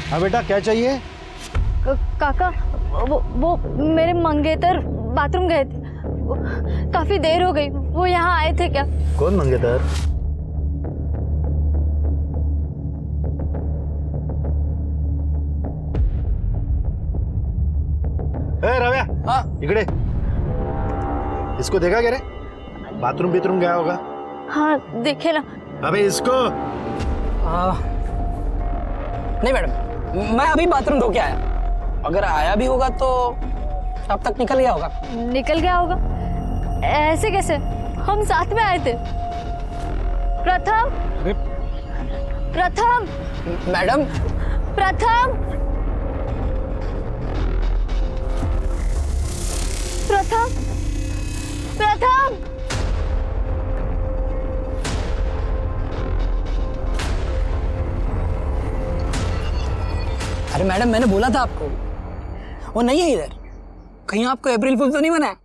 हाँ बेटा, क्या चाहिए? काका, वो मेरे मंगेतर बाथरूम गए थे, काफी देर हो गई। वो यहाँ आए थे क्या? कौन मंगेतर? रव्या, हाँ इकडे। इसको देखा क्या रे? बाथरूम बीथरूम गया होगा। हाँ देखे ना। अबे इसको। नहीं मैडम, मैं अभी बाथरूम धो के आया। अगर आया भी होगा तो अब तक निकल गया होगा। निकल गया होगा? ऐसे कैसे? हम साथ में आए थे। प्रथम, प्रथम, मैडम, प्रथम, प्रथम, प्रथम। अरे मैडम, मैंने बोला था आपको, वो नहीं है इधर। कहीं आपको अप्रैल फूल तो नहीं बना है?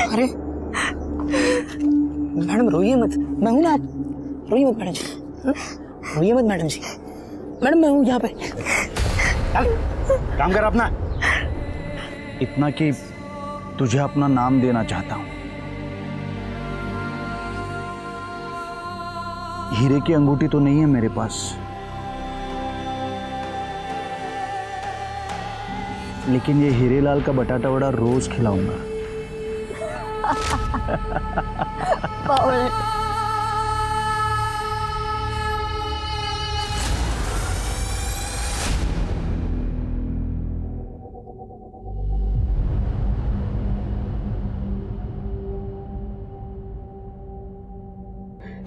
अरे मैडम रोइए मत, मैं हूं ना। आप रोइए मत मैडम जी, रोइए मत मैडम जी। मैडम मैं हूं यहाँ पे। चल काम कर अपना। इतना कि तुझे अपना नाम देना चाहता हूं। हीरे की अंगूठी तो नहीं है मेरे पास, लेकिन ये हीरे लाल का बटाटा वड़ा रोज खिलाऊंगा।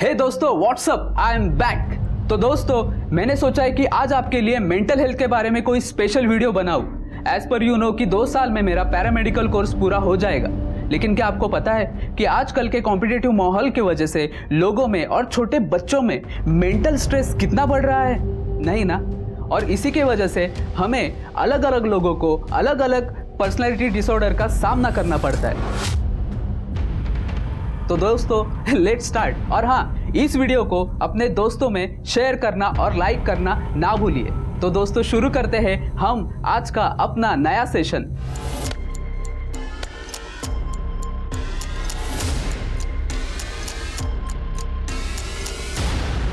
हे दोस्तों, व्हाट्सअप, आई एम बैक। तो दोस्तों, मैंने सोचा है कि आज आपके लिए मेंटल हेल्थ के बारे में कोई स्पेशल वीडियो बनाऊं। एज पर यू नो कि 2 साल में मेरा पैरामेडिकल कोर्स पूरा हो जाएगा। लेकिन क्या आपको पता है कि आजकल के कॉम्पिटिटिव माहौल की वजह से लोगों में और छोटे बच्चों में मेंटल स्ट्रेस कितना बढ़ रहा है? नहीं ना? और इसी की वजह से हमें अलग अलग लोगों को अलग अलग पर्सनैलिटी डिसऑर्डर का सामना करना पड़ता है। तो दोस्तों, लेट्स स्टार्ट। और हाँ, इस वीडियो को अपने दोस्तों में शेयर करना और लाइक करना ना भूलिए। तो दोस्तों, शुरू करते हैं हम आज का अपना नया सेशन।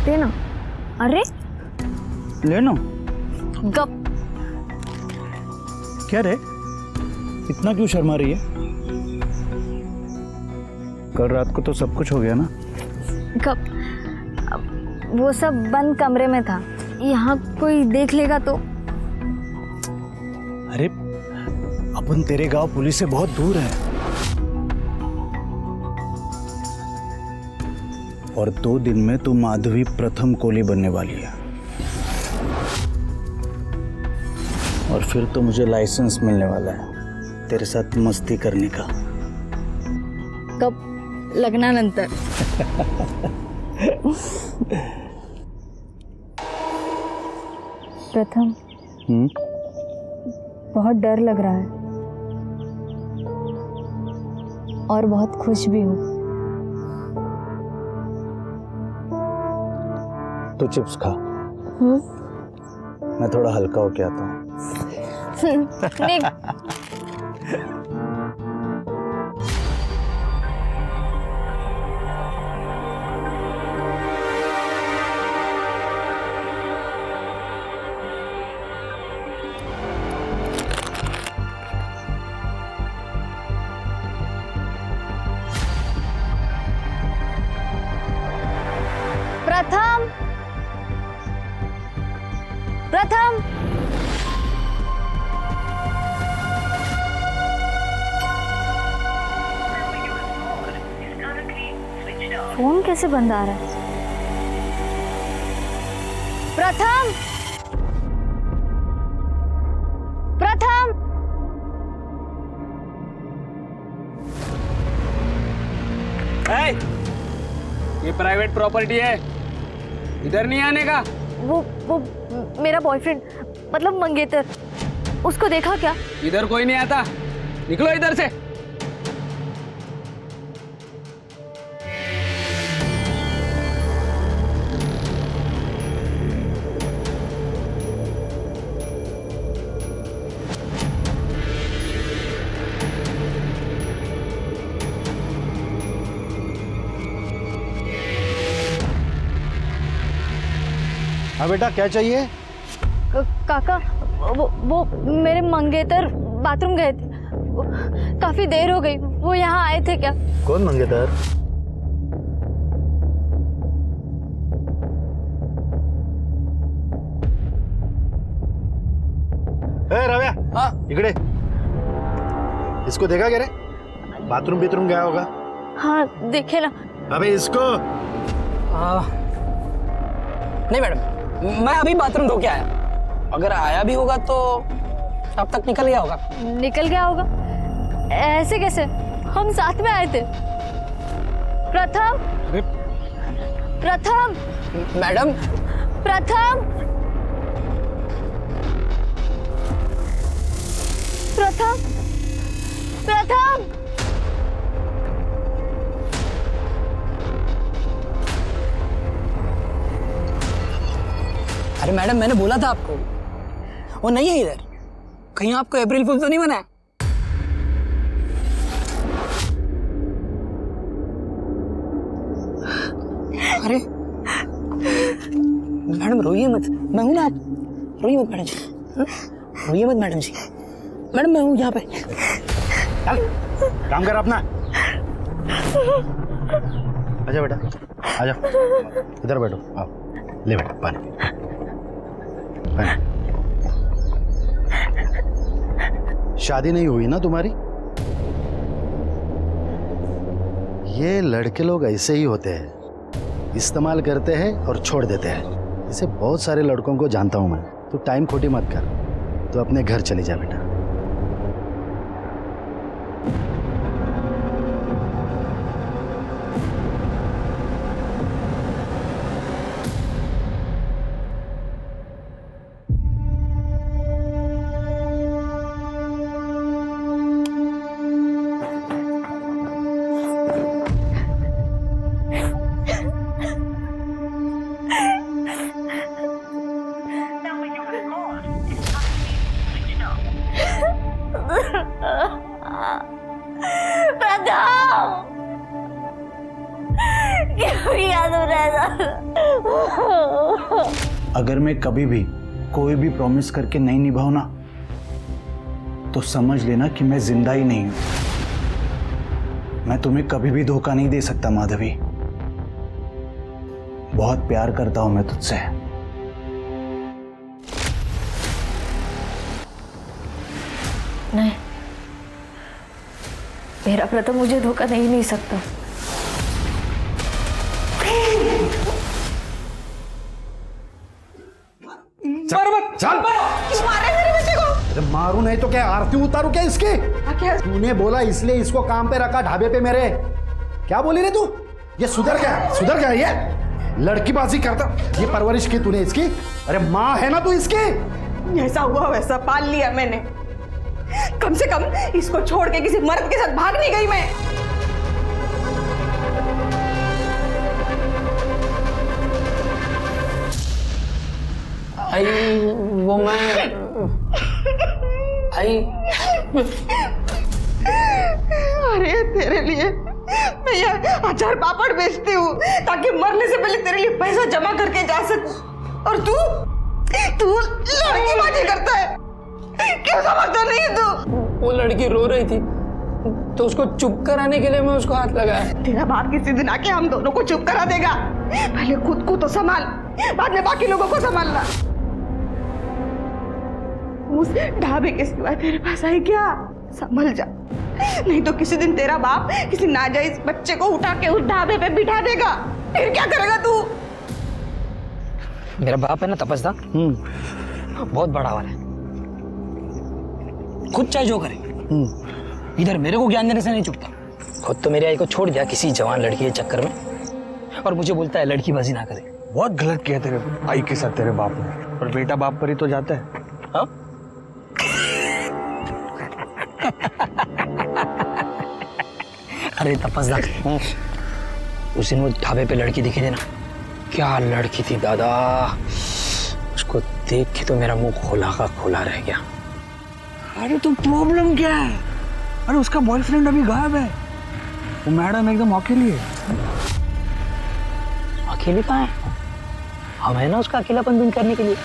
देना। अरे लेनो। गप। क्या रे, इतना क्यों शर्मा रही है? कल रात को तो सब कुछ हो गया ना? गप। वो सब बंद कमरे में था, यहाँ कोई देख लेगा तो। अरे अपन तेरे गांव पुलिस से बहुत दूर है, और 2 दिन में तू माधवी प्रथम कोली बनने वाली है। और फिर तो मुझे लाइसेंस मिलने वाला है तेरे साथ मस्ती करने का। कब? लग्नानंतर। प्रथम, बहुत डर लग रहा है और बहुत खुश भी हूँ। तो चिप्स खा, मैं थोड़ा हल्का होके आता हूँ। प्रथम, प्रथम, फोन कैसे बंद आ रहा है? प्रथम, प्रथम। ये प्राइवेट प्रॉपर्टी है, इधर नहीं आने का। वो मेरा बॉयफ्रेंड, मतलब मंगेतर, उसको देखा क्या? इधर कोई नहीं आता, निकलो इधर से। हाँ बेटा, क्या चाहिए? काका, वो मेरे मंगेतर बाथरूम गए थे। काफी देर हो गई, वो यहाँ आए थे क्या? कौन मंगेतर? ए रव्या, हाँ इकडे। इसको देखा क्या रे? बाथरूम गया होगा। हाँ देखे ना। अबे इसको। नहीं मैडम, मैं अभी बाथरूम धो के आया। अगर आया भी होगा तो अब तक निकल गया होगा। निकल गया होगा? ऐसे कैसे? हम साथ में आए थे। प्रथम, प्रथम, मैडम, प्रथम, प्रथम, प्रथम। अरे मैडम, मैंने बोला था आपको वो नहीं है इधर। कहीं आपको अप्रैल फूल तो नहीं बना है? अरे मैडम रोइए मत, मैं हूं ना। आप रोइए मत मैडम जी, रोइए मत मैडम जी। मैडम मैं हूं यहाँ पे। चल काम कर अपना। आजा बेटा, आजा, इधर बैठो। आओ, ले बेटा पानी। शादी नहीं हुई ना तुम्हारी? ये लड़के लोग ऐसे ही होते हैं, इस्तेमाल करते हैं और छोड़ देते हैं। इसे बहुत सारे लड़कों को जानता हूं मैं। तो टाइम खोटी मत कर, तो अपने घर चली जा बेटा। अगर मैं कभी भी कोई भी प्रॉमिस करके नहीं निभाऊं ना, तो समझ लेना कि मैं जिंदा ही नहीं हूं। मैं तुम्हें कभी भी धोखा नहीं दे सकता माधवी। बहुत प्यार करता हूं मैं तुझसे। नहीं, मेरा प्रथम मुझे धोखा नहीं दे सकता। चल मारे मेरे बेटे को। अरे मारू नहीं तो क्या आरती उतारू क्या इसकी? क्या? तूने बोला इसलिए इसको काम पे रखा ढाबे पे मेरे। क्या बोली रे तू? ये सुधर गया ये लड़कीबाजी करता। ये परवरिश की तूने इसकी? अरे माँ है ना तू इसकी। जैसा हुआ वैसा पाल लिया मैंने। कम से कम इसको छोड़ के किसी मर्द के साथ भाग नहीं गई मैं। आई वो मैं आई। अरे तेरे लिए मैं ये अचार पापड़ बेचती हूँ ताकि मरने से पहले तेरे लिए पैसा जमा करके जा सकूं। और तू लड़कीबाजी करता है। क्यों समझता नहीं तू? वो लड़की रो रही थी तो उसको चुप कराने के लिए मैं उसको हाथ लगाया। तेरा बाप किसी दिन आके हम दोनों को चुप करा देगा। पहले खुद को तो संभाल, बाद में बाकी लोगों को संभालना। उस ढाबे के सिवा तेरे पास आई क्या? संभल जा, नहीं तो किसी दिन तेरा बाप किसी नाजायज बच्चे को उठा के उस ढाबे पे बिठा देगा। फिर क्या करेगा तू? मेरा बाप है ना तपस्या, बहुत बड़ा वाला है। खुद चाहे जो करे, इधर मेरे को ज्ञान देने से नहीं चुकता। खुद तो मेरी आई को छोड़ दिया किसी जवान लड़की के चक्कर में, और मुझे बोलता है लड़कीबाजी ना करे। बहुत गलत किया तेरे आई के साथ तेरे बाप ने। और बेटा बाप पर ही तो जाता है। हाँ? अरे तपस्या, उस दिन वो ढाबे पे लड़की दिखी थी ना, क्या लड़की थी दादा। उसको देख के तो मेरा मुंह खोला का खोला रह गया। अरे तो प्रॉब्लम क्या है? अरे उसका बॉयफ्रेंड अभी गायब है। वो मैडम एकदम अकेली है। अकेली कहाँ है? हम है ना उसका अकेलापन दूर करने के लिए।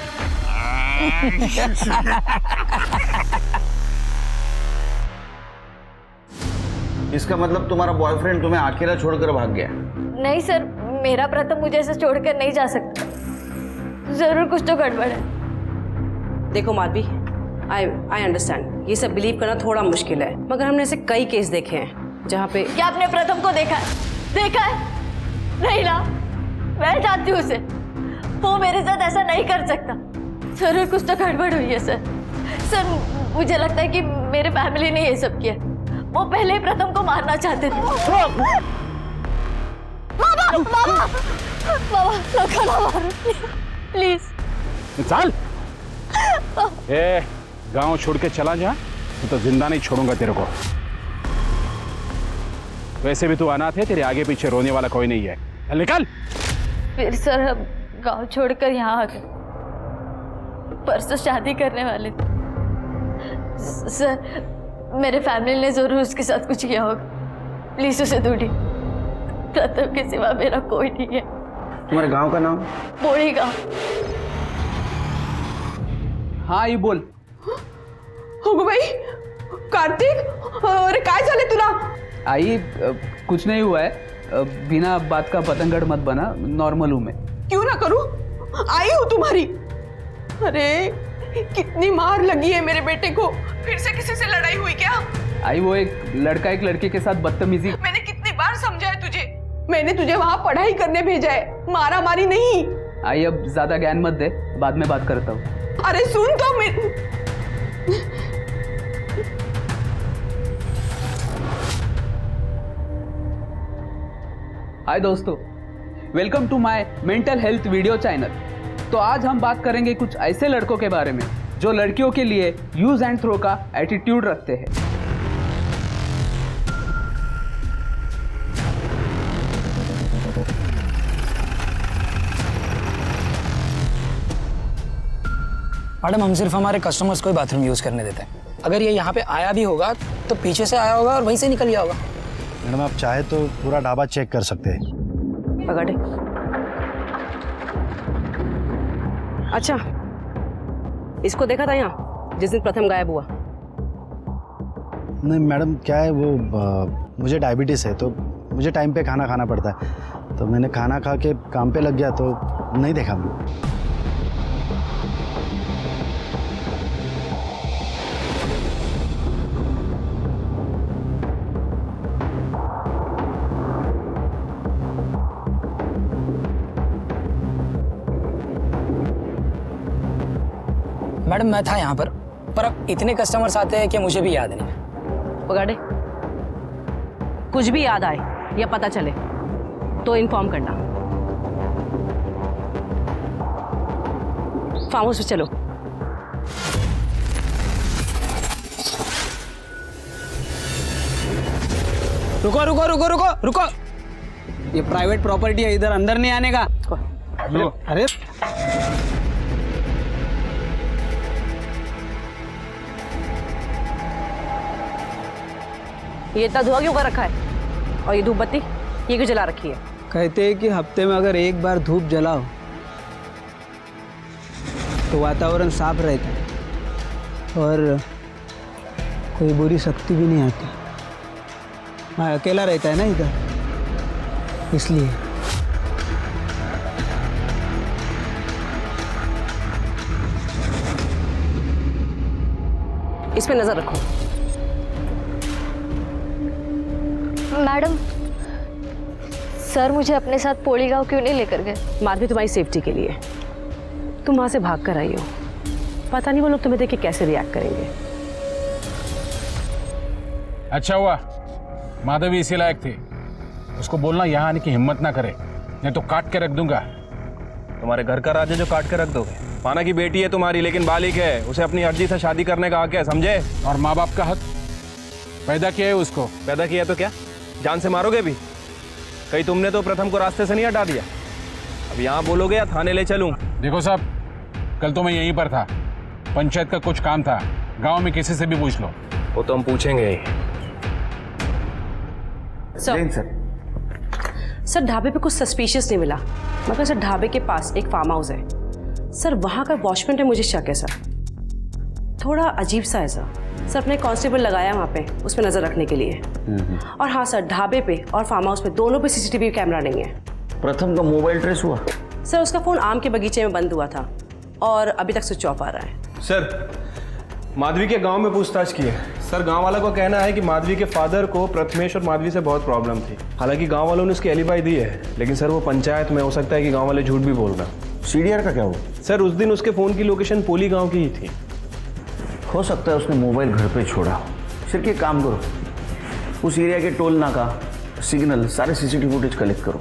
इसका मतलब तुम्हारा बॉयफ्रेंड तुम्हें अकेला छोड़कर भाग गया? नहीं सर, मेरा प्रथम मुझे ऐसे छोड़कर नहीं जा सकता। जरूर कुछ तो गड़बड़ है। देखो माधवी, आई अंडरस्टैंड ये सब बिलीव करना थोड़ा मुश्किल है, मगर हमने ऐसे कई केस देखे हैं जहाँ पे। क्या आपने प्रथम को देखा है? देखा है? नहीं ना, मैं जानती हूँ उसे। वो मेरे साथ ऐसा नहीं कर सकता। जरूर कुछ तो गड़बड़ हुई है सर। सर मुझे लगता है कि मेरे फैमिली ने ये सब किया। वो पहले ही प्रथम को मारना चाहते थे। बाबा बाबा बाबा लोखा ना मारो प्लीज। चल ए गांव छोड़ के चला जा, तो जिंदा नहीं छोड़ूंगा तेरे को। वैसे भी तू अनाथ है, तेरे आगे पीछे रोने वाला कोई नहीं है। चल निकल। फिर सर हम गांव छोड़कर यहाँ आ गए। परसों शादी करने वाले थे। सर मेरे फैमिली ने जरूर उसके साथ कुछ किया होगा। प्लीज उसे ढूंढिए। प्रथम के सिवा मेरा कोई नहीं है। तुम्हारे गांव का नाम? पोड़ी गांव। हाँ ये बोल। हो भाई कार्तिक, अरे काय झाले तुला? आई कुछ नहीं हुआ है। बिना बात का पतंगड़ मत बना, नॉर्मल हूँ मैं। क्यों ना करूं, आई हूं तुम्हारी। अरे कितनी मार लगी है मेरे बेटे को। फिर से किसी से लड़ाई हुई क्या? आई वो एक लड़का एक लड़के के साथ बदतमीजी। मैंने कितनी बार समझाया तुझे। मैंने तुझे वहां पढ़ाई करने भेजा है, मारा मारी नहीं। आई अब ज्यादा ज्ञान मत दे, बाद में बात करता हूँ। अरे सुन तो हाय दोस्तों, welcome to my mental health video channel. तो आज हम बात करेंगे कुछ ऐसे लड़कों के बारे में जो लड़कियों के लिए यूज एंड थ्रो का एटीट्यूड रखते हैं। मैडम हम सिर्फ हमारे कस्टमर्स को ही बाथरूम यूज करने देते हैं। अगर ये यहाँ पे आया भी होगा तो पीछे से आया होगा और वहीं से निकल गया होगा। मैडम आप चाहे तो पूरा ढाबा चेक कर सकते हैं। पकड़े। अच्छा, इसको देखा था यहाँ जिस दिन प्रथम गायब हुआ? नहीं मैडम, क्या है वो मुझे डायबिटीज़ है, तो मुझे टाइम पे खाना खाना पड़ता है। तो मैंने खाना खा के काम पे लग गया, तो नहीं देखा मैंने। मैडम मैं था यहाँ पर अब इतने कस्टमर्स आते हैं कि मुझे भी याद नहीं। पकड़े। कुछ भी याद आए या पता चले तो इन्फॉर्म करना। फार्म हाउस पे चलो। रुको रुको रुको रुको रुको, ये प्राइवेट प्रॉपर्टी है, इधर अंदर नहीं आने का। अरे ये इतना धुआं क्यों कर रखा है? और ये धूप बत्ती ये क्यों जला रखी है? कहते हैं कि हफ्ते में अगर एक बार धूप जलाओ तो वातावरण साफ रहता है और कोई बुरी शक्ति भी नहीं आती। मैं अकेला रहता है ना इधर, इसलिए। इस पे नजर रखो। मैडम सर मुझे अपने साथ पोड़ी गांव क्यों नहीं लेकर गए? माधवी तुम्हारी सेफ्टी के लिए। तुम वहां से भाग कर आई हो, पता नहीं वो लोग तुम्हें देख के कैसे रिएक्ट करेंगे। अच्छा हुआ माधवी इसी लायक थी, उसको बोलना यहाँ आने की हिम्मत ना करे, नहीं तो काट के रख दूंगा। तुम्हारे घर का राज है जो काट के रख दोगे? माना की बेटी है तुम्हारी, लेकिन बालिक है, उसे अपनी अर्जी से शादी करने का हक है, समझे? और माँ बाप का हक? पैदा किया है उसको। पैदा किया तो क्या जान से मारोगे भी? कहीं तुमने तो प्रथम को रास्ते से नहीं हटा दिया? अब यहाँ बोलोगे या थाने ले चलूं? देखो साहब, कल तो मैं यहीं पर था, पंचायत का कुछ काम था, गांव में किसी से भी पूछ लो। वो तो हम पूछेंगे ही। जैन सर, सर ढाबे पे कुछ सस्पिशियस नहीं मिला, मगर सर ढाबे के पास एक फार्म हाउस है सर, वहाँ का वॉचमैन पे मुझे शक है सर, थोड़ा अजीब सा है सर। सर अपने कांस्टेबल लगाया वहाँ पे उस पर नज़र रखने के लिए। और हाँ सर, ढाबे पे और फार्म हाउस पे दोनों पे सीसीटीवी कैमरा नहीं है। प्रथम का मोबाइल ट्रेस हुआ? सर उसका फ़ोन आम के बगीचे में बंद हुआ था और अभी तक स्विच ऑफ आ रहा है। सर माधवी के गांव में पूछताछ की है सर, गांव वाला को कहना है कि माधवी के फादर को प्रथमेश और माधवी से बहुत प्रॉब्लम थी। हालांकि गांव वालों ने उसकी एलिबाई दी है, लेकिन सर वो पंचायत में हो सकता है कि गांव वाले झूठ भी बोल रहे हैं। सीडीआर का क्या हुआ? सर उस दिन उसके फ़ोन की लोकेशन पोली गांव की ही थी। हो सकता है उसने मोबाइल घर पे छोड़ा। सिर्फ एक काम करो, उस एरिया के टोल नाका, सिग्नल, सारे सीसीटीवी फुटेज कलेक्ट करो।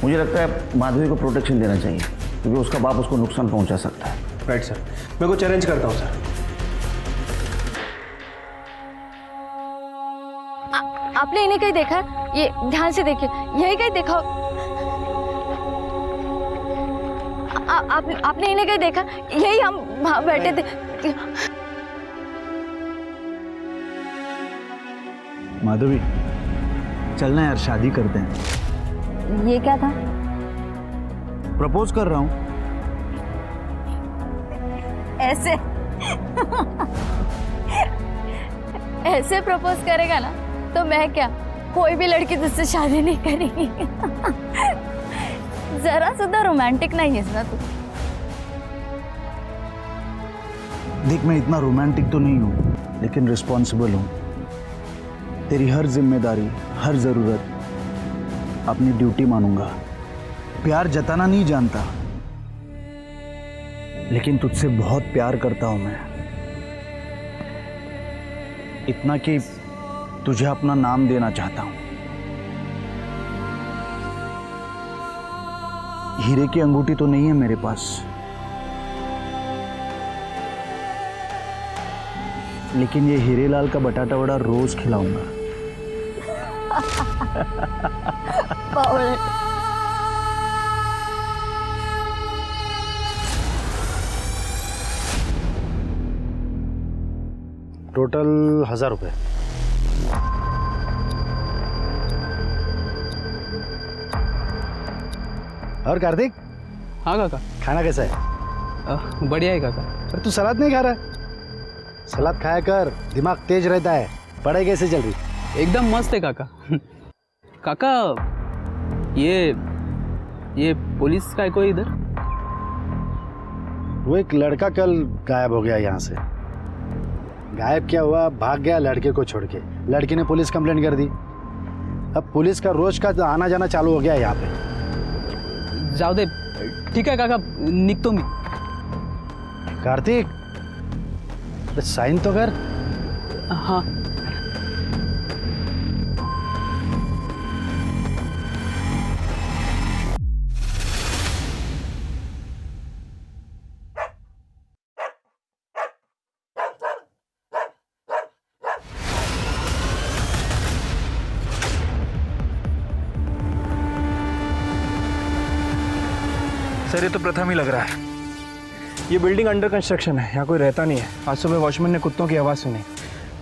मुझे लगता है माधवी को प्रोटेक्शन देना चाहिए, क्योंकि उसका बाप उसको नुकसान पहुंचा सकता है। राइट सर, मैं को चैलेंज करता हूँ सर। आपने इन्हें कहीं देखा? ये ध्यान से देखिए, यही कहीं देखा? आपने इन्हें कहीं देखा? यही हम वहाँ बैठे थे। माधवी, चलना यार, शादी करते हैं। ये क्या था? प्रपोज कर रहा हूँ। ऐसे ऐसे प्रपोज करेगा ना तो मैं क्या, कोई भी लड़की तुझसे शादी नहीं करेगी। जरा सुधा रोमांटिक नहीं है ना तू। देख, मैं इतना रोमांटिक तो नहीं हूँ, लेकिन रिस्पॉन्सिबल हूँ। तेरी हर जिम्मेदारी, हर ज़रूरत अपनी ड्यूटी मानूंगा। प्यार जताना नहीं जानता, लेकिन तुझसे बहुत प्यार करता हूं मैं। इतना कि तुझे अपना नाम देना चाहता हूं। हीरे की अंगूठी तो नहीं है मेरे पास, लेकिन ये हीरेलाल का बटाटा वड़ा रोज खिलाऊंगा। टोटल 1000 रुपये। और कार्तिक, हाँ काका। खाना कैसा है? बढ़िया है काका। अरे तू सलाद नहीं खा रहा? सलाद खाया कर, दिमाग तेज रहता है। पढ़ाई कैसे चल रही? एकदम मस्त है काका। काका, ये पुलिस का है कोई इधर? वो एक लड़का कल गायब हो गया यहाँ से। गायब क्या हुआ, भाग गया लड़के को छोड़ के। लड़की ने पुलिस कंप्लेंट कर दी। अब पुलिस का रोज का आना जाना चालू हो गया है यहाँ पे। जाओ दे, ठीक है काका, निकतो मी। कार्तिक, साइन तो कर। हाँ। सर ये तो प्रथम ही लग रहा है। ये बिल्डिंग अंडर कंस्ट्रक्शन है, यहाँ कोई रहता नहीं है। आज सुबह वॉचमैन ने कुत्तों की आवाज़ सुनी।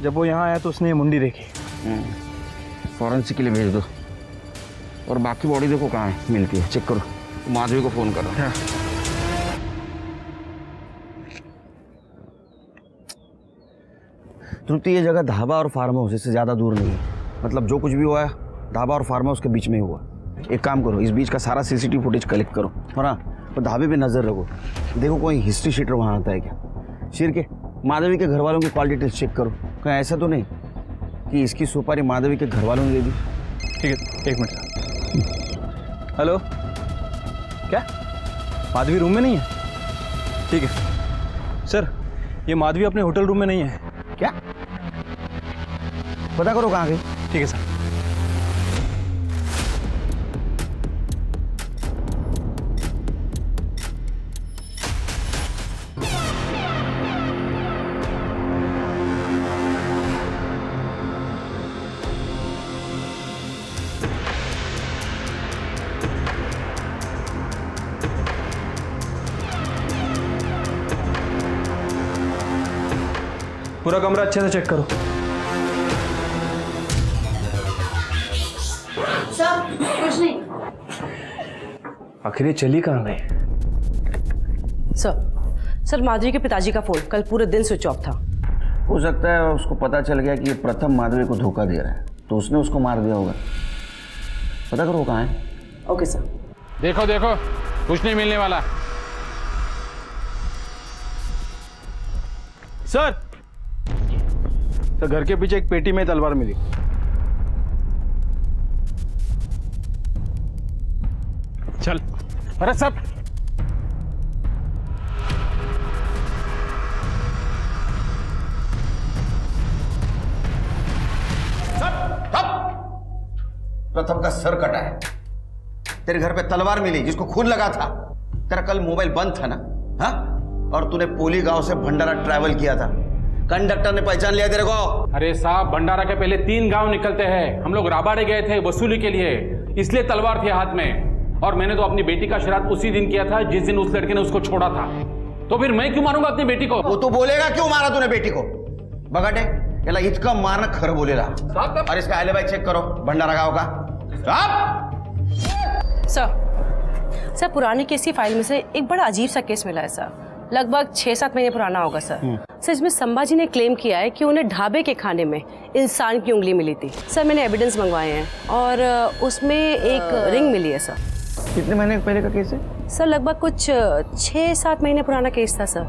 जब वो यहाँ आया तो उसने ये मुंडी देखी। फॉरेंसिक के लिए भेज दो। और बाकी बॉडी देखो कहाँ है, मिलती है, चेक करो। माधवी को फ़ोन करो। हाँ। तृप्ति, ये जगह ढाबा और फार्म हाउस इससे ज़्यादा दूर नहीं है। मतलब जो कुछ भी हुआ है ढाबा और फार्म हाउस के बीच में हुआ। एक काम करो, इस बीच का सारा सीसीटीवी फुटेज कलेक्ट करो। और हाँ, तो ढाबे पे नज़र रखो, देखो कोई हिस्ट्री शीटर वहाँ आता है क्या। शिर के माधवी के घर वालों की कॉल डिटेल्स चेक करो, कहीं ऐसा तो नहीं कि इसकी सुपारी माधवी के घर वालों ने दे दी। ठीक है, 1 मिनट। हेलो, क्या माधवी रूम में नहीं है? ठीक है सर, ये माधवी अपने होटल रूम में नहीं है। क्या? पता करो कहाँ गई। ठीक है सर। पूरा कमरा अच्छे से चेक करो। सर कुछ नहीं। आखिर ये चली कहाँ गई? सर माधवी के पिताजी का फ़ोन कल पूरे दिन स्विच ऑफ था। हो सकता है उसको पता चल गया कि ये प्रथम माधवी को धोखा दे रहा है, तो उसने उसको मार दिया होगा। पता करो वो कहाँ है। Okay sir. देखो देखो, कुछ नहीं मिलने वाला। सर घर के पीछे एक पेटी में तलवार मिली। चल। अरे सब प्रथम का सर कटा है। तेरे घर पे तलवार मिली जिसको खून लगा था। तेरा कल मोबाइल बंद था ना? हाँ, और तूने पोली गांव से भंडारा ट्रैवल किया था। कंडक्टर ने पहचान लिया तेरे को। अरे साहब, भंडारा के पहले 3 गांव निकलते हैं। हम लोग राबाड़े गए थे वसूली के लिए, इसलिए तलवार थी हाथ में। और मैंने तो अपनी बेटी का श्राद्ध उसी दिन किया था जिस दिन उस लड़के ने उसको छोड़ा था। तो फिर मैं क्यों मारूंगा अपनी बेटी को? वो तो बोलेगा क्यों मारा तूने बेटी को। बगाटे याला इतका मारना खरं बोलेला। और इसका एलिबाई चेक करो भंडारा गांव का। सर पुरानी केस की फाइल में से एक बड़ा अजीब सा केस मिला है सर। लगभग 6-7 महीने पुराना होगा सर। सर इसमें संभाजी ने क्लेम किया है कि उन्हें ढाबे के खाने में इंसान की उंगली मिली थी। सर मैंने एविडेंस मंगवाए हैं और उसमें एक रिंग मिली है सर। कितने महीने पहले का केस है? सर लगभग कुछ 6-7 महीने पुराना केस था सर।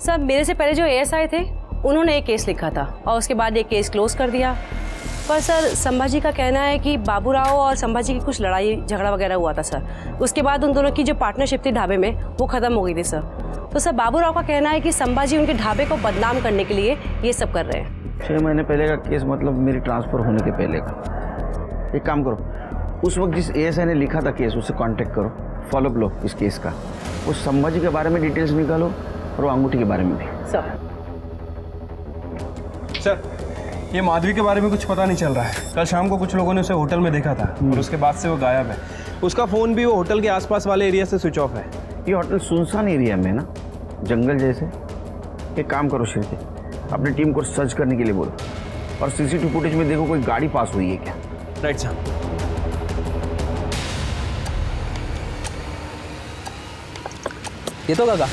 सर मेरे से पहले जो ASI थे उन्होंने एक केस लिखा था और उसके बाद एक केस क्लोज कर दिया। पर सर संभाजी का कहना है कि बाबूराव और संभाजी की कुछ लड़ाई झगड़ा वगैरह हुआ था सर। उसके बाद उन दोनों की जो पार्टनरशिप थी ढाबे में वो ख़त्म हो गई थी सर। तो सर बाबूराव का कहना है कि संभाजी उनके ढाबे को बदनाम करने के लिए ये सब कर रहे हैं। 6 महीने पहले का केस मतलब मेरी ट्रांसफ़र होने के पहले का। एक काम करो, उस वक्त जिस ASI ने लिखा था केस उससे कांटेक्ट करो, फॉलोअप लो इस केस का। उस संभाजी के बारे में डिटेल्स निकालो और वो अंगूठी के बारे में भी। सर ये माधवी के बारे में कुछ पता नहीं चल रहा है। कल शाम को कुछ लोगों ने उसे होटल में देखा था और उसके बाद से वो गायब है। उसका फ़ोन भी वो होटल के आसपास वाले एरिया से स्विच ऑफ है। ये होटल सुनसान एरिया में ना, जंगल जैसे। एक काम करो शिरके, अपनी टीम को सर्च करने के लिए बोलो और CCTV फुटेज में देखो कोई गाड़ी पास हुई है क्या। राइट साहब। ये तो काका।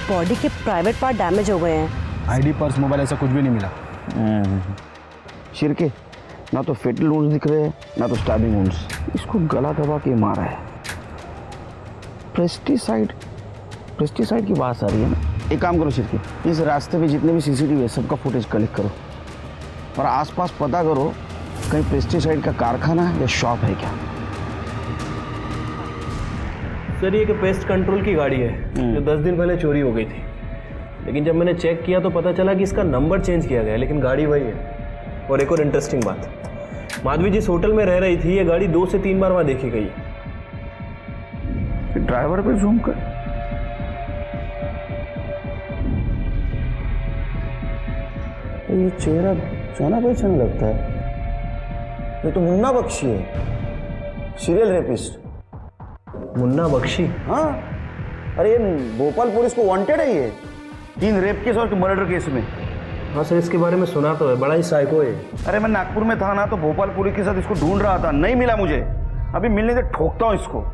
बॉडी के प्राइवेट पार्ट डैमेज हो गए हैं। ID, पर्स, मोबाइल ऐसा कुछ भी नहीं मिला। शिरके ना तो फेटल वुंड्स दिख रहे हैं ना तो स्टैबिंग वुंड्स। इसको गला दबा के मारा है। पेस्टिसाइड की बात आ रही है ना। एक काम करो शिरके, इस रास्ते पे जितने भी CCTV है सबका फुटेज कलेक्ट करो और आसपास पता करो कहीं पेस्टिसाइड का कारखाना या शॉप है क्या। सर ये एक पेस्ट कंट्रोल की गाड़ी है जो 10 दिन पहले चोरी हो गई थी, लेकिन जब मैंने चेक किया तो पता चला कि इसका नंबर चेंज किया गया, लेकिन गाड़ी वही है। और एक और इंटरेस्टिंग बात, माधवी जिस होटल में रह रही थी ये गाड़ी 2 से 3 बार वहाँ देखी गई है। ड्राइवर पे झूम कर ये चेहरा जाना पहचाना लगता है। ये तो मुन्ना बख्शी है, सीरियल रेपिस्ट। मुन्ना बख्शी? हाँ, अरे ये भोपाल पुलिस को वांटेड है ये 3 रेप केस और मर्डर केस में। हाँ सर, इसके बारे में सुना तो है, बड़ा ही साइको है। अरे मैं नागपुर में था ना तो भोपाल पुलिस के साथ इसको ढूंढ रहा था, नहीं मिला मुझे। अभी मिलने से ठोकता हूँ इसको।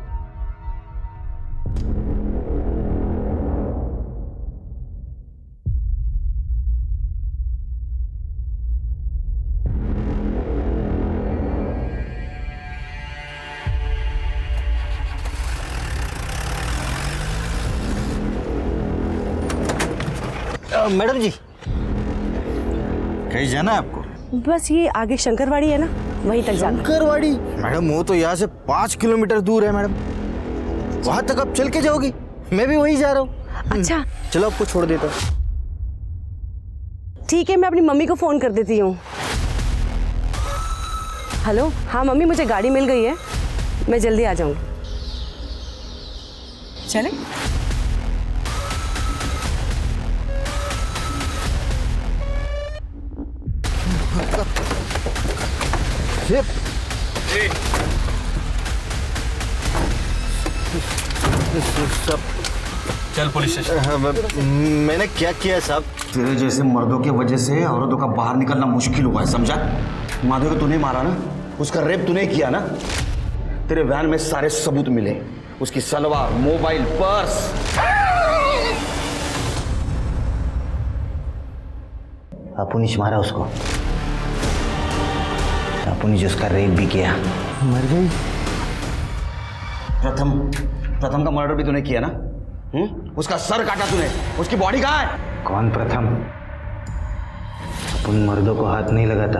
मैडम जी कहीं जाना है आपको? बस ये आगे शंकरवाड़ी है ना, वहीं तक जाना। शंकरवाड़ी? मैडम वो तो यहाँ से 5 किलोमीटर दूर है मैडम। वहां तक आप चल के जाओगी? मैं भी वहीं जा रहा हूँ। अच्छा चलो आपको छोड़ देता हूँ। ठीक है, मैं अपनी मम्मी को फोन कर देती हूँ। हेलो, हाँ मम्मी, मुझे गाड़ी मिल गई है, मैं जल्दी आ जाऊँगी। चले? चल पुलिस स्टेशन। मैंने क्या किया साहब? तेरे जैसे मर्दों की वजह से औरतों का बाहर निकलना मुश्किल हुआ है, समझा? माधव को तूने मारा ना, उसका रेप तूने किया ना। तेरे वैन में सारे सबूत मिले, उसकी सलवार, मोबाइल, पर्स। अपुनिश मारा उसको, अपुनिश उसका रेप भी किया। मर गई? प्रथम का मर्डर भी तूने किया ना? उसका सर काटा तूने, उसकी बॉडी कहाँ है? कौन प्रथम? उन मर्दों को हाथ नहीं लगाता।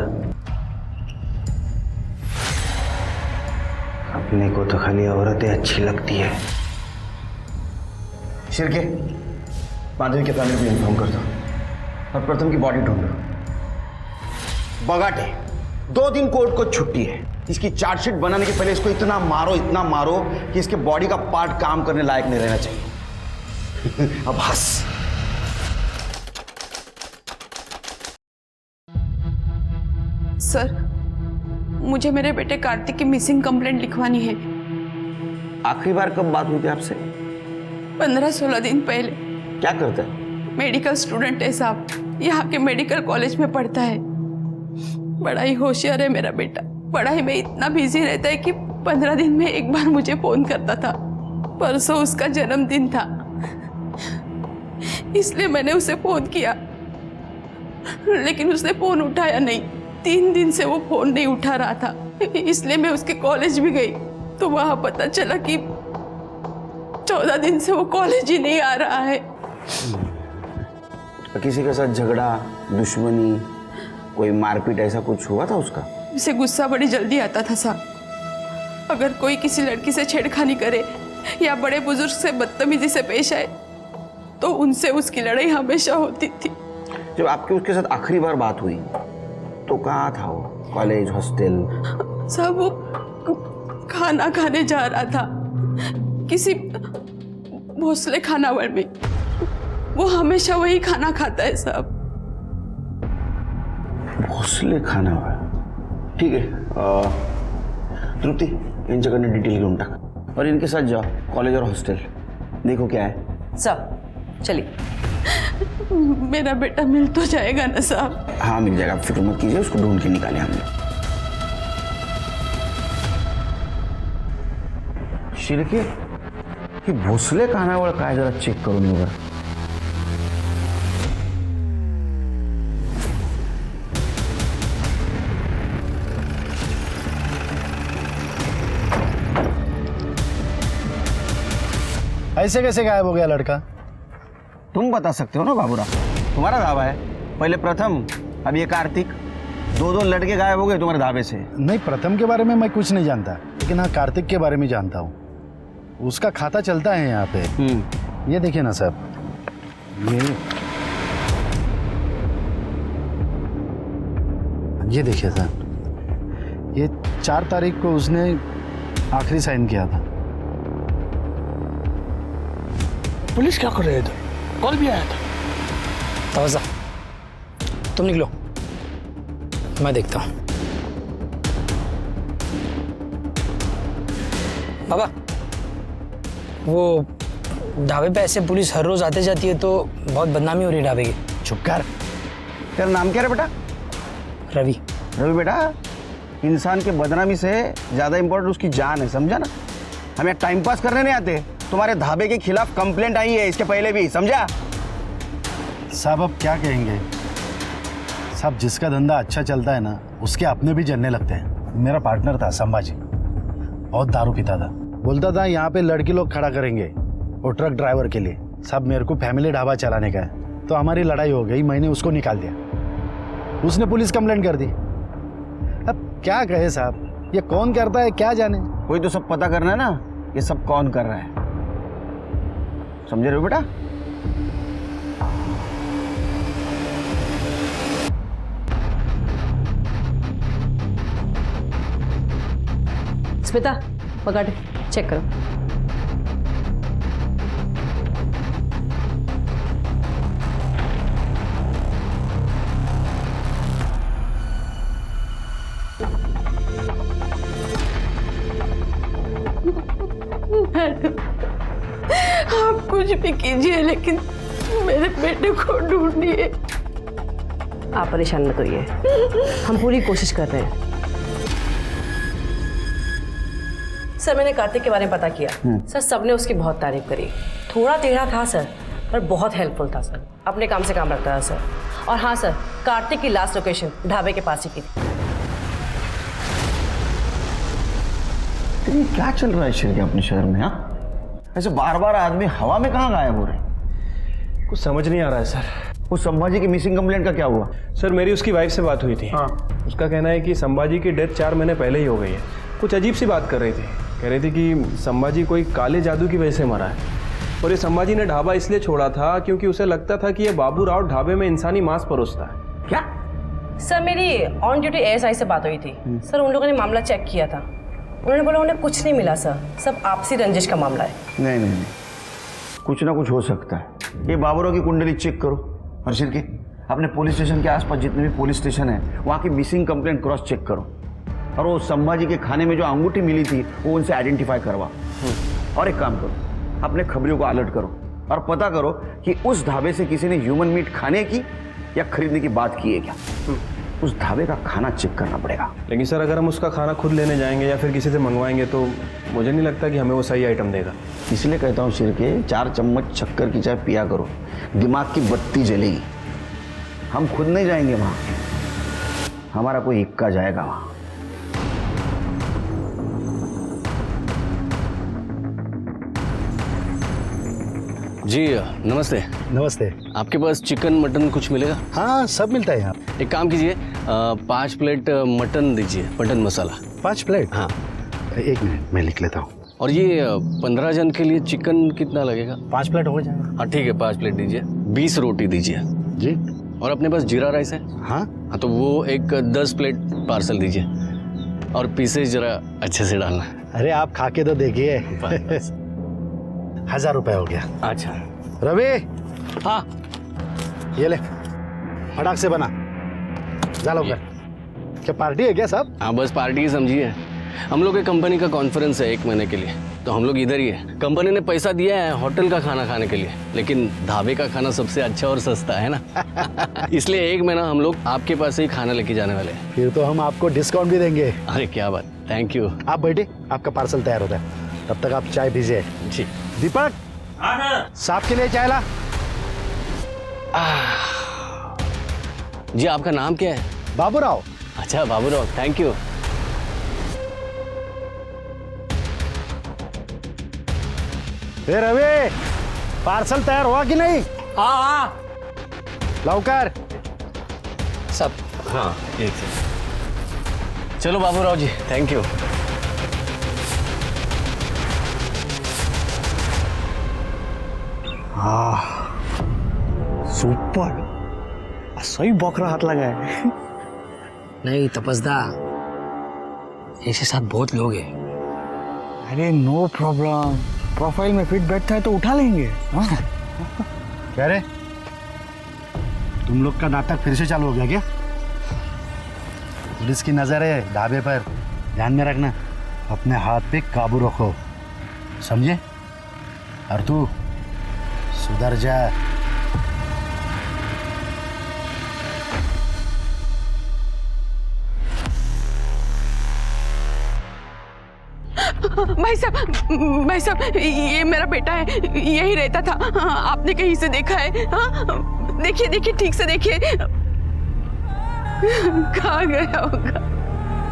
अपने को तो खाली औरतें अच्छी लगती है। शिरके, माधवी के फैमिली को इन्फॉर्म कर दो और प्रथम की बॉडी ढूंढो। बगाटे, 2 दिन कोर्ट को छुट्टी है। इसकी चार्जशीट बनाने के पहले इसको इतना मारो कि इसके बॉडी का पार्ट काम करने लायक नहीं रहना चाहिए। अब हंस। सर, मुझे मेरे बेटे कार्तिक की मिसिंग कंप्लेंट लिखवानी है। आखिरी बार कब बात हुई थी आपसे? 15-16 दिन पहले। क्या करता है? मेडिकल स्टूडेंट है साहब, यहाँ के मेडिकल कॉलेज में पढ़ता है। बड़ा ही होशियार है मेरा बेटा। पढ़ाई में इतना बिजी रहता है कि 15 दिन में एक बार मुझे फोन करता था। परसों उसका जन्मदिन था, इसलिए मैंने उसे फोन किया, लेकिन उसने फोन उठाया नहीं। 3 दिन से वो फोन नहीं उठा रहा था, इसलिए मैं उसके कॉलेज भी गई तो वहां पता चला कि 14 दिन से वो कॉलेज ही नहीं आ रहा है। किसी के साथ झगड़ा, दुश्मनी, कोई मारपीट ऐसा कुछ हुआ था उसका? उसे गुस्सा बड़ी जल्दी आता था साहब। अगर कोई किसी लड़की से छेड़खानी करे या बड़े बुजुर्ग से बदतमीजी से पेश आए तो उनसे उसकी लड़ाई हमेशा होती थी। जब आपकी उसके साथ आखिरी बार बात हुई तो कहाँ था वो? College, hostel? साहब वो खाना खाने जा रहा था किसी भोसले खानावळ में। वो हमेशा वही खाना खाता है साहब। भोसले खानावळ, ठीक है। तृप्ति, इन जगह ने डिटेल घेऊन टाक और इनके साथ जाओ कॉलेज और हॉस्टल, देखो क्या है। सर चलिए। मेरा बेटा मिल तो जाएगा ना साहब? हाँ मिल जाएगा, आप फिक्र मत कीजिए, उसको ढूंढ के निकाले हमने। शिरके, ही भोसले खानावळ काय जरा चेक करून घेऊ बरं। ऐसे कैसे गायब हो गया लड़का? तुम बता सकते हो ना बाबूराव, तुम्हारा धाबा है। पहले प्रथम, अब ये कार्तिक, 2 लड़के गायब हो गए तुम्हारे धाबे से। नहीं, प्रथम के बारे में मैं कुछ नहीं जानता, लेकिन हाँ कार्तिक के बारे में जानता हूँ। उसका खाता चलता है यहाँ पे। ये देखिए ना साहब, ये देखिए साहब, ये 4 तारीख को उसने आखिरी साइन किया था। पुलिस क्या कर रहे थे? कॉल भी आया था। तवज्जा, तुम निकलो, मैं देखता हूँ। बाबा, वो ढाबे पे ऐसे पुलिस हर रोज आते जाती है तो बहुत बदनामी हो रही है ढाबे की। चुप कर। तेरा नाम क्या है बेटा? रवि। रवि बेटा, इंसान के बदनामी से ज़्यादा इम्पोर्टेंट उसकी जान है, समझा ना? हमें टाइम पास करने नहीं आते। तुम्हारे ढाबे के खिलाफ कंप्लेंट आई है इसके पहले भी, समझा? साहब अब क्या कहेंगे साहब, जिसका धंधा अच्छा चलता है ना उसके अपने भी जलने लगते हैं। मेरा पार्टनर था संभाजी, बहुत दारू पीता था। बोलता था यहाँ पे लड़की लोग खड़ा करेंगे और ट्रक ड्राइवर के लिए। साहब मेरे को फैमिली ढाबा चलाने का है, तो हमारी लड़ाई हो गई। मैंने उसको निकाल दिया, उसने पुलिस कंप्लेंट कर दी। अब क्या कहे साहब, ये कौन करता है क्या जाने। कोई तो सब पता करना है ना, ये सब कौन कर रहा है, समझे रहे हो बेटा? स्मिता पकड़, चेक करो। आप कुछ भी कीजिए लेकिन मेरे बेटे को ढूंढिए। आप परेशान मत होइए, हम पूरी कोशिश कर रहे हैं। सर मैंने कार्तिक के बारे में पता किया। सर सबने उसकी बहुत तारीफ करी। थोड़ा टेढ़ा था सर, पर बहुत हेल्पफुल था सर। अपने काम से काम रखता था सर। और हाँ सर, कार्तिक की लास्ट लोकेशन ढाबे के पास ही की थी। ये क्या चल रहा है शिरके अपने शहर में? हाँ, ऐसे बार बार आदमी हवा में कहाँ गायब हो रहे हैं? कुछ समझ नहीं आ रहा है सर। वो संभाजी की मिसिंग कंप्लेंट का क्या हुआ? सर मेरी उसकी वाइफ से बात हुई थी। हाँ। उसका कहना है कि संभाजी की डेथ 4 महीने पहले ही हो गई है। कुछ अजीब सी बात कर रही थी। कह रही थी कि संभाजी कोई काले जादू की वजह से मरा है। और ये संभाजी ने ढाबा इसलिए छोड़ा था क्योंकि उसे लगता था कि ये बाबू राव ढाबे में इंसानी मांस परोसता है। क्या? सर मेरी ऑन ड्यूटी एएसआई से बात हुई थी। सर उन लोगों ने मामला चेक किया था। उन्होंने बोला उन्हें कुछ नहीं मिला सर, सब आपसी रंजिश का मामला है। नहीं नहीं नहीं, कुछ ना कुछ हो सकता है। ये बाबूराव की कुंडली चेक करो। और शिरके अपने पुलिस स्टेशन के आसपास जितने भी पुलिस स्टेशन है वहाँ की मिसिंग कंप्लेंट क्रॉस चेक करो। और वो संभाजी के खाने में जो अंगूठी मिली थी वो उनसे आइडेंटिफाई करवा। और एक काम करो, अपने खबरियों को अलर्ट करो और पता करो कि उस ढाबे से किसी ने ह्यूमन मीट खाने की या खरीदने की बात की है क्या। उस ढाबे का खाना चेक करना पड़ेगा। लेकिन सर अगर हम उसका खाना खुद लेने जाएंगे या फिर किसी से मंगवाएंगे तो मुझे नहीं लगता कि हमें वो सही आइटम देगा। इसलिए कहता हूँ शिरके 4 चम्मच शक्कर की चाय पिया करो, दिमाग की बत्ती जलेगी। हम खुद नहीं जाएंगे वहाँ, हमारा कोई इक्का जाएगा वहाँ। जी नमस्ते। नमस्ते। आपके पास चिकन मटन कुछ मिलेगा? हाँ सब मिलता है यहाँ। एक काम कीजिए 5 प्लेट मटन दीजिए, मटन मसाला। 5 प्लेट? हाँ। एक मिनट मैं लिख लेता हूँ। और ये 15 जन के लिए चिकन कितना लगेगा? 5 प्लेट हो जाएगा। हाँ ठीक है, 5 प्लेट दीजिए। 20 रोटी दीजिए। जी। और अपने पास जीरा राइस है? हाँ तो वो एक 10 प्लेट पार्सल दीजिए। और पीसेज जरा अच्छे से डालना। अरे आप खा के तो देखिए। 1000 रुपये हो गया। अच्छा रवि। हाँ ये ले, फटाक से बना, जालो कर। क्या पार्टी है क्या साहब? हाँ बस पार्टी ही समझिए। हम लोग के कंपनी का कॉन्फ्रेंस है 1 महीने के लिए, तो हम लोग इधर ही है। कंपनी ने पैसा दिया है होटल का खाना खाने के लिए, लेकिन ढाबे का खाना सबसे अच्छा और सस्ता है ना। इसलिए 1 महीना हम लोग आपके पास से ही खाना लेके जाने वाले हैं। फिर तो हम आपको डिस्काउंट भी देंगे। अरे क्या बात, थैंक यू। आप बैठे, आपका पार्सल तैयार होता है, तब तक आप चाय पीजिए। जी। दीपक, साहब के लिए चाय ला। जी आपका नाम क्या है? बाबूराव। अच्छा Baburao, thank you. Ravi, parcel तैयार हुआ कि नहीं? हाँ लवकर। सब हाँ एक से। चलो बाबूराव जी, थैंक यू। सुपर, सही बकरा हाथ लगा है। नहीं तपस्दा, ऐसे साथ बहुत लोग हैं। अरे नो प्रॉब्लम, प्रोफाइल में फिट बैठता है तो उठा लेंगे। हाँ? क्या रे, तुम लोग का नाटक फिर से चालू हो गया क्या? पुलिस की नजर है ढाबे पर, ध्यान में रखना। अपने हाथ पे काबू रखो, समझे? और तू सुधर जा। भाई साहब ये मेरा बेटा है, यही रहता था। आपने कहीं से देखा है? हाँ देखिए देखिए, ठीक से देखिए, कहाँ गया होगा?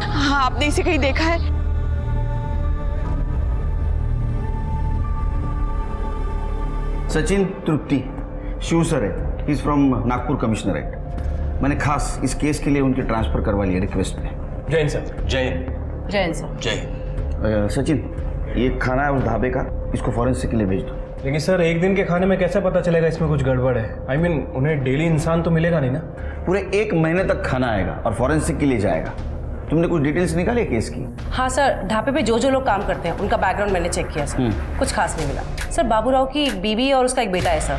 हाँ आपने इसे कहीं देखा है? सचिन तृप्ति शिव सर है, he is from Nagpur commissionerate. मैंने खास इस केस के लिए उनकी ट्रांसफर करवा लिया रिक्वेस्ट पे। जय हिंद सर। जय जैन सर। जय। सचिन, ये खाना है उस ढाबे का, इसको फॉरेंसिक के लिए भेज दो। लेकिन सर 1 दिन के खाने में कैसे पता चलेगा इसमें कुछ गड़बड़ है? आई मीन उन्हें डेली इंसान तो मिलेगा नहीं ना? पूरे 1 महीने तक खाना आएगा और फॉरेंसिक के लिए जाएगा। तुमने कुछ डिटेल्स निकाले केस की? हाँ सर, ढाबे पे जो जो लोग काम करते हैं उनका बैकग्राउंड मैंने चेक किया सर, कुछ खास नहीं मिला। सर बाबूराव की एक बीवी और उसका एक बेटा है सर,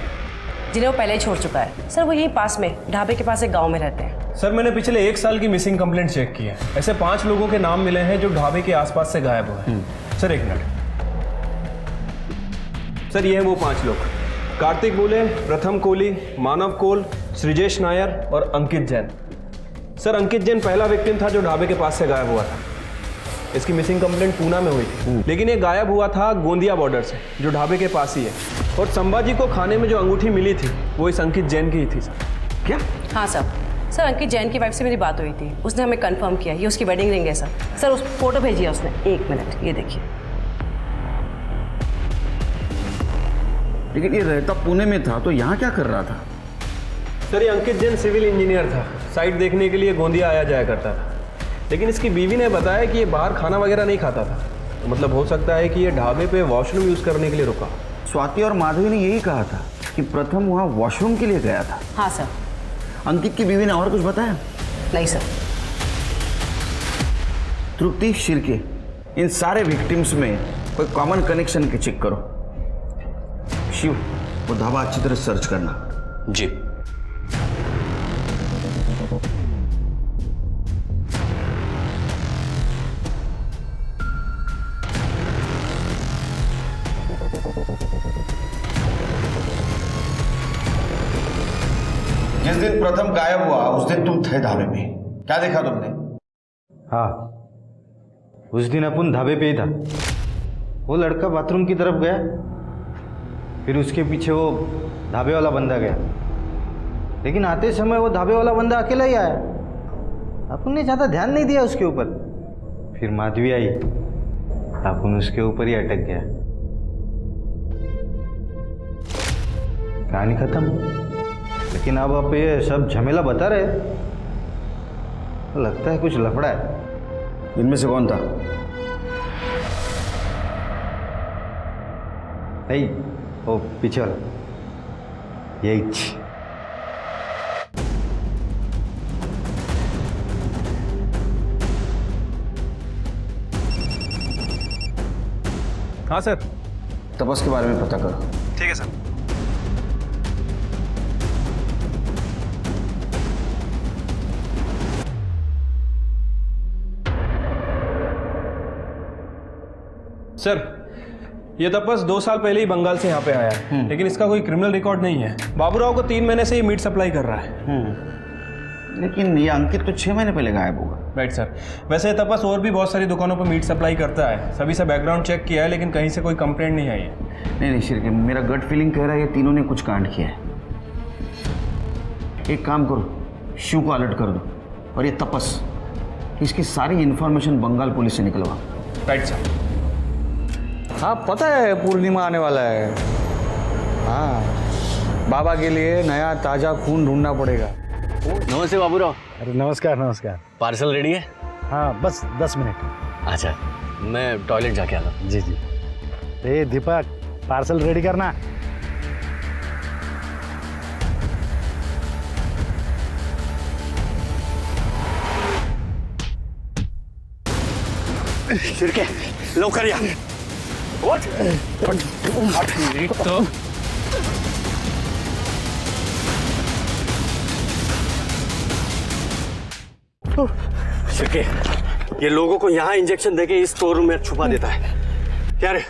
जिन्हें वो पहले ही छोड़ चुका है सर। वो यहीं पास में ढाबे के पास एक गाँव में रहते हैं। सर मैंने पिछले 1 साल की मिसिंग कंप्लेंट चेक की है। ऐसे 5 लोगों के नाम मिले हैं जो ढाबे के आसपास से गायब हुए हैं। Sir 1 minute. सर ये हैं वो 5 लोग: कार्तिक बोले, प्रथम कोहली, मानव कोल, सृजेश नायर और अंकित जैन। सर अंकित जैन पहला विक्टिम था जो ढाबे के पास से गायब हुआ था। इसकी मिसिंग कंप्लेंट पूना में हुई थी, लेकिन ये गायब हुआ था गोंदिया बॉर्डर से, जो ढाबे के पास ही है। और संभाजी को खाने में जो अंगूठी मिली थी वो इस अंकित जैन की ही थी। सर क्या? हाँ सर अंकित जैन की वाइफ से मेरी बात हुई थी, उसने हमें कंफर्म किया ये उसकी वेडिंग रिंग है सर। सर उस फोटो भेजी है उसने, 1 मिनट ये देखिए। लेकिन ये रहता पुणे में था तो यहाँ क्या कर रहा था? सर ये अंकित जैन सिविल इंजीनियर था, साइट देखने के लिए गोंदिया आया जाया करता था। लेकिन इसकी बीवी ने बताया कि ये बाहर खाना वगैरह नहीं खाता था, तो मतलब हो सकता है कि ये ढाबे पे वॉशरूम यूज़ करने के लिए रुका। स्वाति और माधवी ने यही कहा था कि प्रथम वहाँ वॉशरूम के लिए गया था। हाँ सर। अंकित की बीवी ने और कुछ बताया? नहीं सर। तृप्ति, शिर्के, इन सारे विक्टिम्स में कोई कॉमन कनेक्शन के चेक करो। शिव, वो ढाबा अच्छी तरह सर्च करना। जी। जिस दिन प्रथम गायब हुआ उस दिन तुम थे ढाबे पे, क्या देखा तुमने? हाँ, उस दिन अपन ढाबे पे ही था। वो लड़का बाथरूम की तरफ गया, फिर उसके पीछे वो ढाबे वाला बंदा गया, लेकिन आते समय वो ढाबे वाला बंदा अकेला ही आया। अपन ने ज़्यादा ध्यान नहीं दिया उसके ऊपर। फिर माधवी आई, अपन उसके ऊपर ही अटक गया। कहानी खत्म। लेकिन अब आप ये सब झमेला बता रहे, लगता है कुछ लफड़ा है। इनमें से कौन था? नहीं, वो पीछे वाला, यही। हाँ सर। तपस के बारे में पता करो। ठीक है सर। सर ये तपस 2 साल पहले ही बंगाल से यहाँ पे आया है, लेकिन इसका कोई क्रिमिनल रिकॉर्ड नहीं है। बाबूराव को 3 महीने से ये मीट सप्लाई कर रहा है। लेकिन ये अंकित तो 6 महीने पहले गायब हुआ। Right sir. वैसे ये तपस और भी बहुत सारी दुकानों पर मीट सप्लाई करता है, सभी से बैकग्राउंड चेक किया है, लेकिन कहीं से कोई कंप्लेंट नहीं आई है। नहीं शिरके, मेरा गट फीलिंग कह रहा है ये तीनों ने कुछ कांड किया है। एक काम करो, शिव को अलर्ट कर दो, और ये तपस, इसकी सारी इंफॉर्मेशन बंगाल पुलिस से निकलवा। Right sir. हाँ पता है पूर्णिमा आने वाला है। हाँ, बाबा के लिए नया ताज़ा खून ढूंढना पड़ेगा। नमस्ते बाबूराव। अरे नमस्कार नमस्कार। पार्सल रेडी है? हाँ बस 10 मिनट। अच्छा, मैं टॉयलेट जाके आता हूँ। जी जी। ए दीपक, पार्सल रेडी करना। शिरके, लवकर या। What? तो शिरके, ये लोगों को यहाँ इंजेक्शन देके इस स्टोर रूम में छुपा देता है। क्या रे?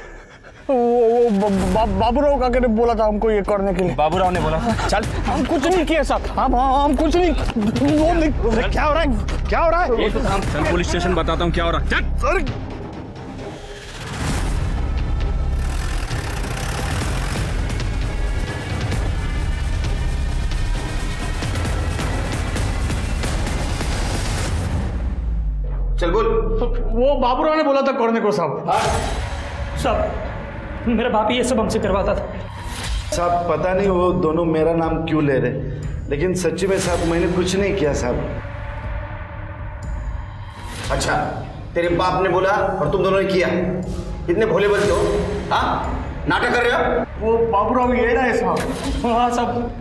बाबूराव काका ने बोला था हमको ये करने के लिए। बाबूराव ने बोला था? चल, हम कुछ नहीं किए साहब। हम कुछ नहीं। क्या हो रहा है? क्या हो रहा है? चल पुलिस स्टेशन बताता हूँ क्या हो रहा है। चल सर। चल बोल। वो बाबूराव ने बोला था करने को साहब। साहब मेरा बाप ही ये सब हमसे करवाता था। साहब पता नहीं वो दोनों मेरा नाम क्यों ले रहे, लेकिन सच्ची में साहब मैंने कुछ नहीं किया साहब। अच्छा, तेरे बाप ने बोला और तुम दोनों ने किया? कितने भोले बनते हो? हाँ, नाटक कर रहे हो? वो बाबूराव ये ना है साहब। हाँ साहब,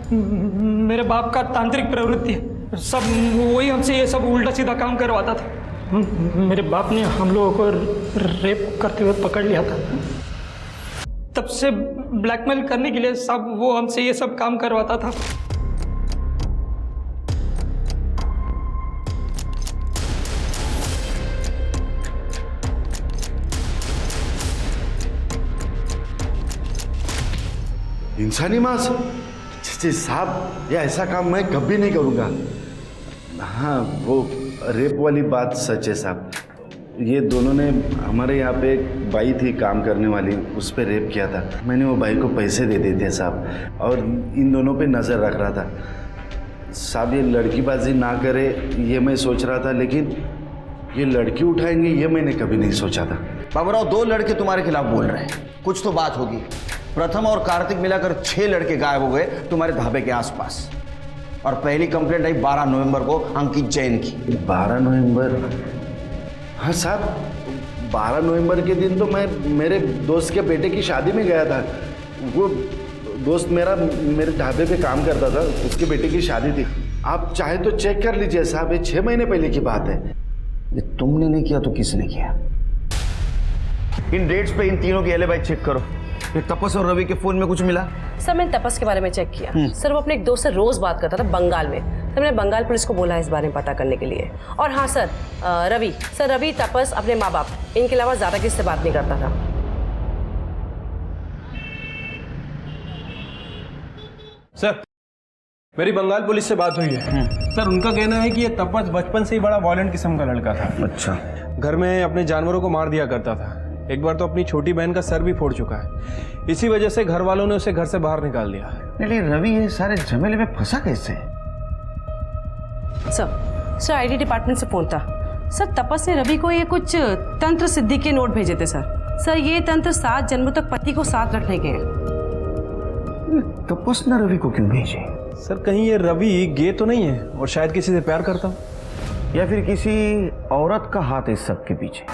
मेरे बाप का तांत्रिक प्रवृत्ति है सब, वही हमसे ये सब उल्टा सीधा काम करवाता था। मेरे बाप ने हम लोगों को रेप करते हुए पकड़ लिया था। तब से ब्लैकमेल करने के लिए साहब वो हमसे ये सब काम करवाता था। इंसानी मांस? जी साहब, ये ऐसा काम मैं कभी नहीं करूँगा। हाँ, वो रेप वाली बात सच है साहब। ये दोनों ने हमारे यहाँ पे एक बाई थी काम करने वाली, उस पर रेप किया था। मैंने वो बाई को पैसे दे दिए थे साहब, और इन दोनों पे नज़र रख रहा था साहब। ये लड़कीबाजी ना करे ये मैं सोच रहा था, लेकिन ये लड़की उठाएंगे ये मैंने कभी नहीं सोचा था। बाबूराव, 2 लड़के तुम्हारे खिलाफ बोल रहे हैं, कुछ तो बात होगी। प्रथम और कार्तिक मिलाकर 6 लड़के गायब हो गए तुम्हारे ढाबे के आसपास, और पहली कंप्लेंट आई 12 नवंबर को अंकित जैन की। 12 नवंबर? हाँ साहब, 12 नवंबर के दिन तो मैं मेरे दोस्त के बेटे की शादी में गया था। वो दोस्त मेरे ढाबे पे काम करता था, उसके बेटे की शादी थी। आप चाहे तो चेक कर लीजिए साहब, ये 6 महीने पहले की बात है। ये तुमने नहीं किया तो किसने किया? इन डेट्स पे इन तीनों की एलिबाई चेक करो। ये तपस और रवि के फोन में कुछ मिला? सर मैंने तपस के बारे में चेक किया। सर वो अपने एक दोस्त से रोज बात करता था बंगाल में। सर मैंने बंगाल पुलिस को बोला है इस बारे में पता करने के लिए। और हाँ सर, रवि तपस अपने माँ बाप इनके अलावा ज्यादा किसी से बात नहीं करता था। सर, मेरी बंगाल पुलिस से बात हुई है। सर, उनका कहना है कि ये तपस बचपन से ही बड़ा वॉयलेंट किस्म का लड़का था। अच्छा। घर में अपने जानवरों को मार दिया करता था। एक बार तो अपनी छोटी बहन का सर भी फोड़ चुका है। इसी वजह से घर वालों ने उसे घर से बाहर निकाल दिया। लेकिन रवि ये सारे झमेले में फंसा कैसे? सर आईटी डिपार्टमेंट से फोन था। सर तपस ने रवि को ये कुछ तंत्र सिद्धि के नोट भेजे थे सर। ये तंत्र 7 जन्मों तक पति को साथ रखने के हैं। तपस ने रवि को क्यों भेजे? सर, कहीं ये रवि गे तो नहीं है और शायद किसी से प्यार करता हो, या फिर किसी औरत का हाथ है इस सब के पीछे?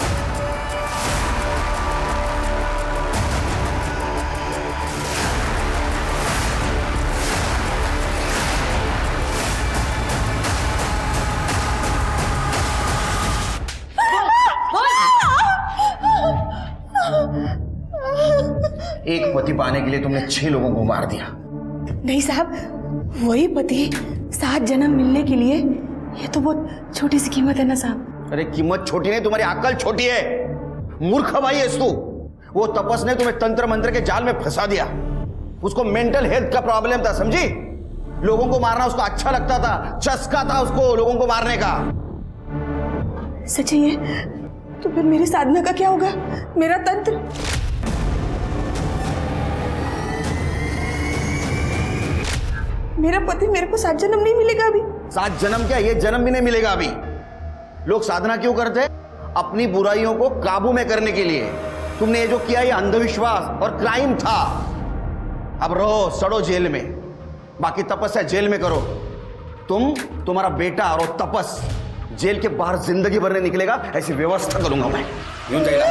एक पति पाने के लिए तुमने 6 लोगों को मार दिया। नहीं साहब, वही पति 7 जन्म मिलने के लिए ये तो बहुत छोटी सी कीमत है ना साहब। अरे कीमत छोटी नहीं, तुम्हारी अक्ल छोटी है। मूर्ख भाई है तू। वो तपस ने तुम्हें तंत्र मंत्र के जाल में फंसा दिया। उसको मेंटल हेल्थ का प्रॉब्लम था, समझी? लोगों को मारना उसको अच्छा लगता था, चस्का था उसको लोगों को मारने का। सच है ये? तो फिर मेरी साधना का क्या होगा? मेरा तंत्र? मेरा पति मेरे को 7 जन्म नहीं मिलेगा अभी? 7 जन्म क्या, ये जन्म भी नहीं मिलेगा अभी। लोग साधना क्यों करते? अपनी बुराइयों को काबू में करने के लिए। तुमने ये जो किया ये अंधविश्वास और क्राइम था। अब रहो सड़ो जेल में, बाकी तपस्या जेल में करो। तुम्हारा बेटा और तपस जेल के बाहर जिंदगी भर नहीं निकलेगा, ऐसी व्यवस्था करूंगा मैं। यूं जाएगा।